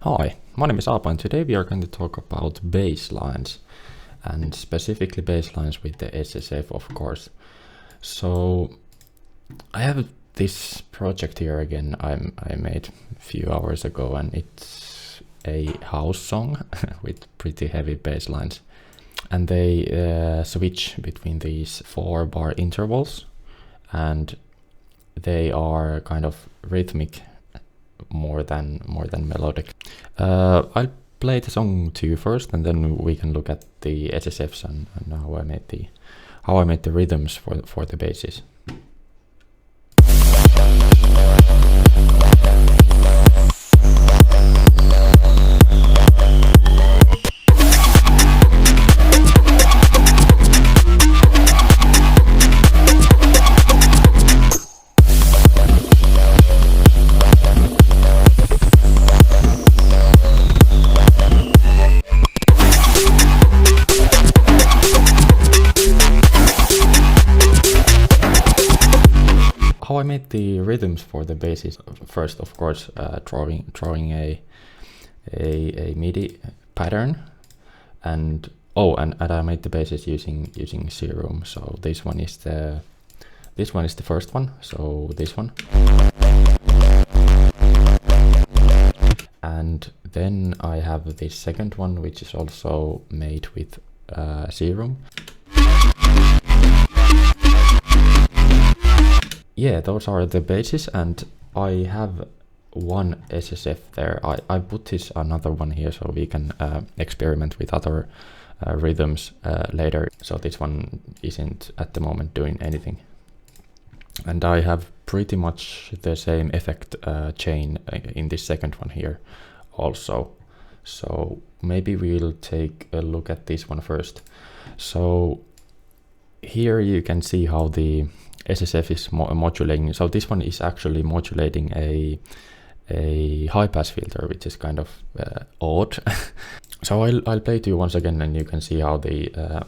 Hi, my name is Aapa and today we are going to talk about basslines and specifically basslines with the SSF, of course. So I have this project here again I made a few hours ago, and it's a house song with pretty heavy basslines, and they switch between these 4-bar intervals, and they are kind of rhythmic more than melodic. I'll play the song to you first, and then we can look at the SSFs and how I made the rhythms for the basses. How I made the rhythms for the basses: first, of course, drawing a MIDI pattern, and I made the basses using Serum. So this one is the first one. So this one, and then I have this second one, which is also made with Serum. Yeah, those are the basses, and I have one SSF there. I put this another one here so we can experiment with other rhythms later. So this one isn't at the moment doing anything. And I have pretty much the same effect chain in this second one here also. So maybe we'll take a look at this one first. So here you can see how the SSF is modulating. So this one is actually modulating a high pass filter, which is kind of odd. So I'll play to you once again, and you can see how the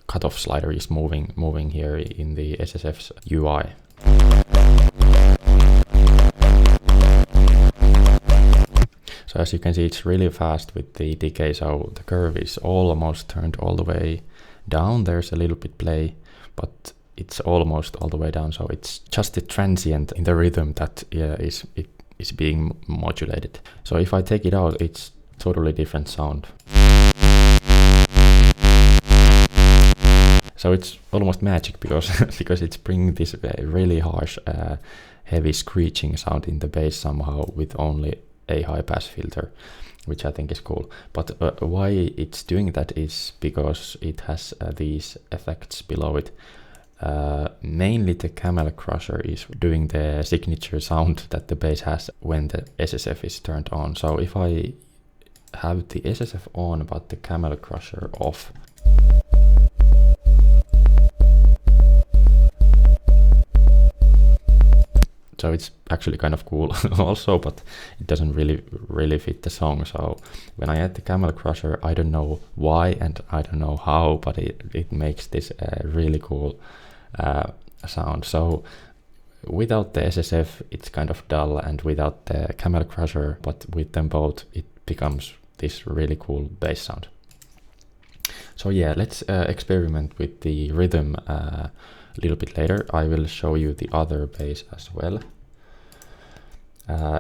cutoff slider is moving here in the SSF's UI. So as you can see, it's really fast with the decay. So the curve is almost turned all the way down. There's a little bit play, but it's almost all the way down. So it's just the transient in the rhythm that is being modulated. So if I take it out, it's totally different sound. So it's almost magic because because it's bringing this really harsh, heavy screeching sound in the bass somehow with only a high pass filter, which I think is cool. But why it's doing that is because it has these effects below it. Mainly the camel crusher is doing the signature sound that the bass has when the SSF is turned on. So if I have the SSF on but the camel crusher off, so it's actually kind of cool also, but it doesn't really fit the song. So when I add the camel crusher, I don't know why and I don't know how, but it makes this really cool sound. So without the SSF it's kind of dull, and without the camel crusher, but with them both it becomes this really cool bass sound. So yeah, let's experiment with the rhythm a little bit later. I will show you the other bass as well.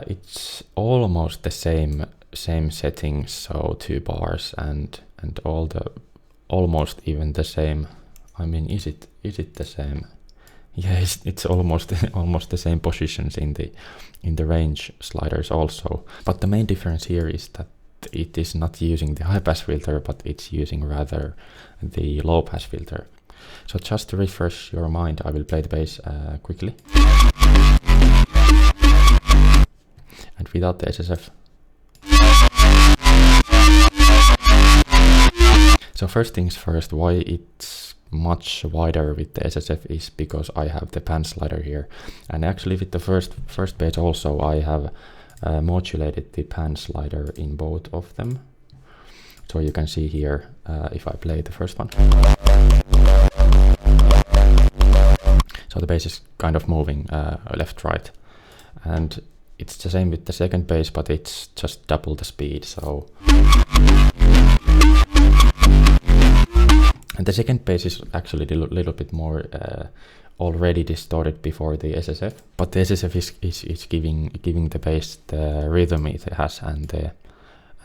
It's almost the same settings, so 2 bars and all the almost even the same. I mean, is it the same? Yeah, it's almost the same positions in the range sliders also. But the main difference here is that it is not using the high pass filter, but it's using rather the low pass filter. So just to refresh your mind, I will play the bass quickly. And without the SSF. So first things first, why it's much wider with the SSF is because I have the pan slider here, and actually with the first bass also I have modulated the pan slider in both of them. So you can see here if I play the first one, so the bass is kind of moving left right, and it's the same with the second bass, but it's just double the speed. So and the second bass is actually a little bit more already distorted before the SSF, but the SSF is giving the bass the rhythm it has and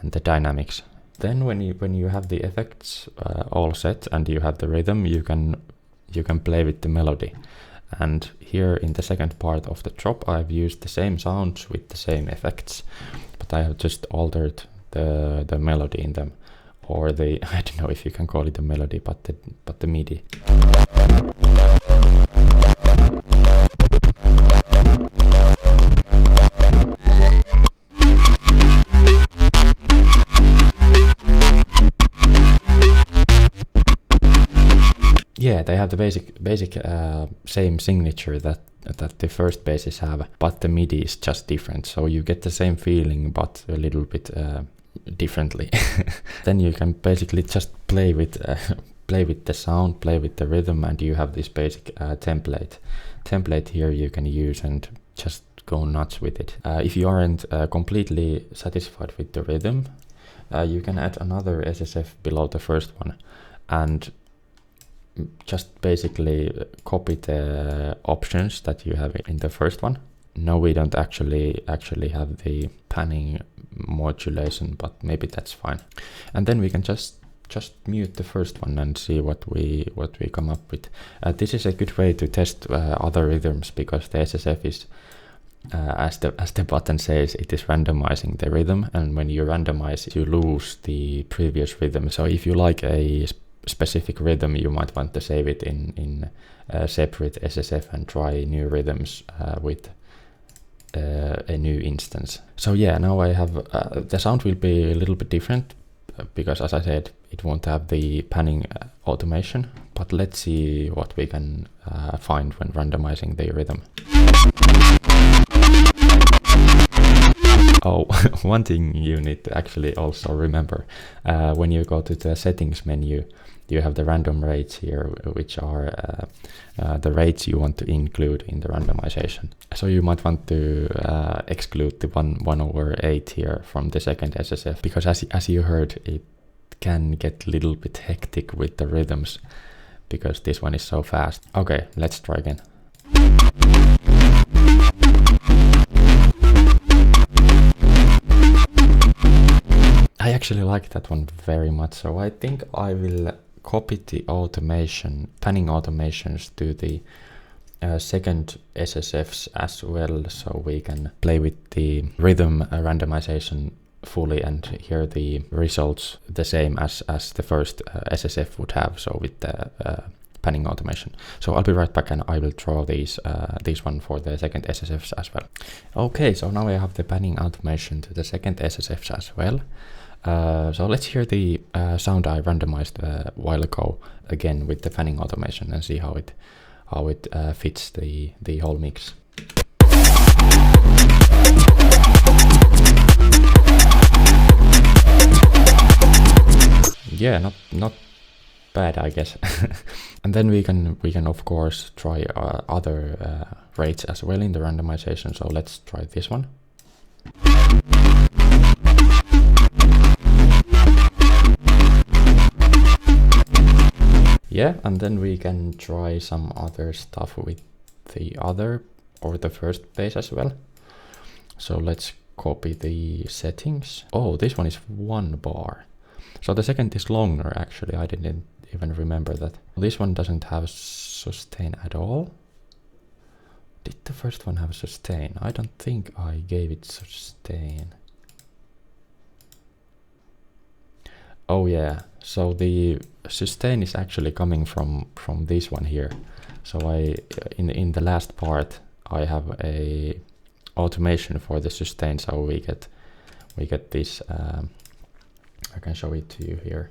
the dynamics. Then when you have the effects all set and you have the rhythm, you can play with the melody. And here in the second part of the drop, I've used the same sounds with the same effects, but I have just altered the melody in them, or the I don't know if you can call it a melody, but the MIDI. Yeah, they have the basic same signature that the first basses have, but the MIDI is just different. So you get the same feeling, but a little bit differently. Then you can basically just play with the sound, play with the rhythm, and you have this basic template here you can use and just go nuts with it. If you aren't completely satisfied with the rhythm, you can add another SSF below the first one and just basically copy the options that you have in the first one. No, we don't actually have the panning modulation, but maybe that's fine. And then we can just mute the first one and see what we come up with. This is a good way to test other rhythms, because the SSF is as the button says, it is randomizing the rhythm, and when you randomize, you lose the previous rhythm. So if you like a specific rhythm, you might want to save it in a separate SSF and try new rhythms with a new instance. So yeah, now I have the sound will be a little bit different because, as I said, it won't have the panning automation, but let's see what we can find when randomizing the rhythm. Oh, one thing you need to actually also remember, when you go to the settings menu, you have the random rates here, which are the rates you want to include in the randomization. So you might want to exclude the 1/8 here from the second SSF, because as you heard, it can get a little bit hectic with the rhythms, because this one is so fast. Okay, let's try again. I actually like that one very much, so I think I will copy the panning automations to the second SSFs as well, so we can play with the rhythm randomization fully and hear the results the same as the first SSF would have, so with the panning automation. So I'll be right back and I will draw these one for the second SSFs as well. Okay, so now I have the panning automation to the second SSFs as well. So let's hear the sound I randomized a while ago again with the panning automation and see how it fits the whole mix. Yeah, not bad, I guess. And then we can of course try other rates as well in the randomization. So let's try this one. Yeah, and then we can try some other stuff with the other or the first bass as well. So let's copy the settings. Oh, this one is 1 bar. So the second is longer actually, I didn't even remember that. This one doesn't have sustain at all. Did the first one have sustain? I don't think I gave it sustain. Oh yeah, so the sustain is actually coming from this one here. So in the last part I have a automation for the sustain, so we get this. I can show it to you here.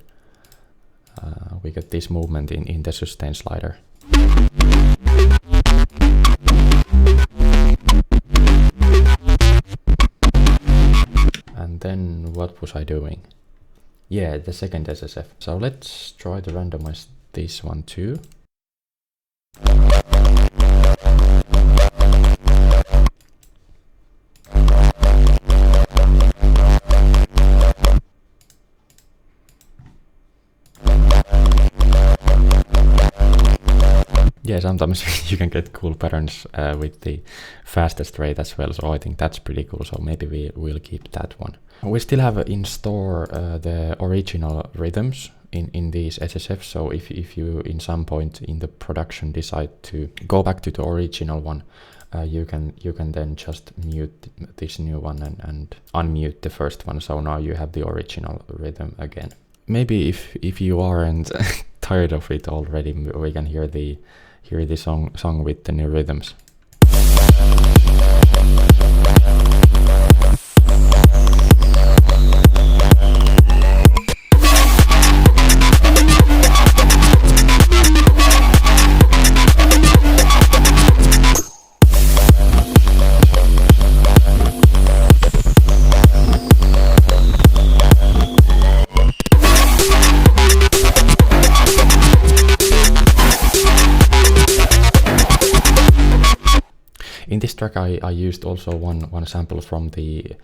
We get this movement in the sustain slider. And then what was I doing? Yeah, the second SSF. So let's try to randomize this one too. Yeah, sometimes you can get cool patterns with the fastest rate as well, so I think that's pretty cool, so maybe we'll keep that one. We still have in store the original rhythms in these SSFs, so if you in some point in the production decide to go back to the original one, you can then just mute this new one and unmute the first one, so now you have the original rhythm again. Maybe if you aren't tired of it already, we can hear the song with the new rhythms. In this track I used also one sample from the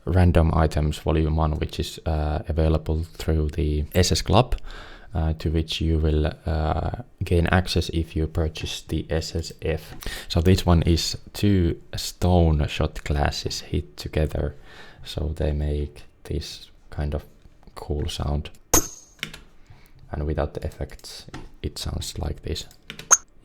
Random Items Volume 1, which is available through the SS Club, to which you will gain access if you purchase the SSF. So this one is 2 stone shot glasses hit together, so they make this kind of cool sound. And without the effects, it sounds like this.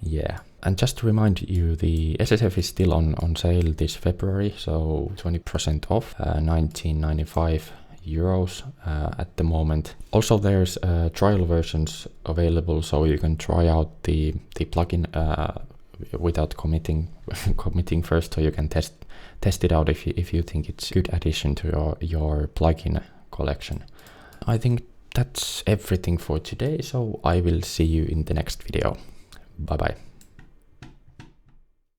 Yeah, and just to remind you, the SSF is still on sale this February, so 20% off, 19.95 euros at the moment. Also, there's trial versions available, so you can try out the plugin without committing first, so you can test it out if you think it's a good addition to your plugin collection. I think that's everything for today, so I will see you in the next video. Bye bye.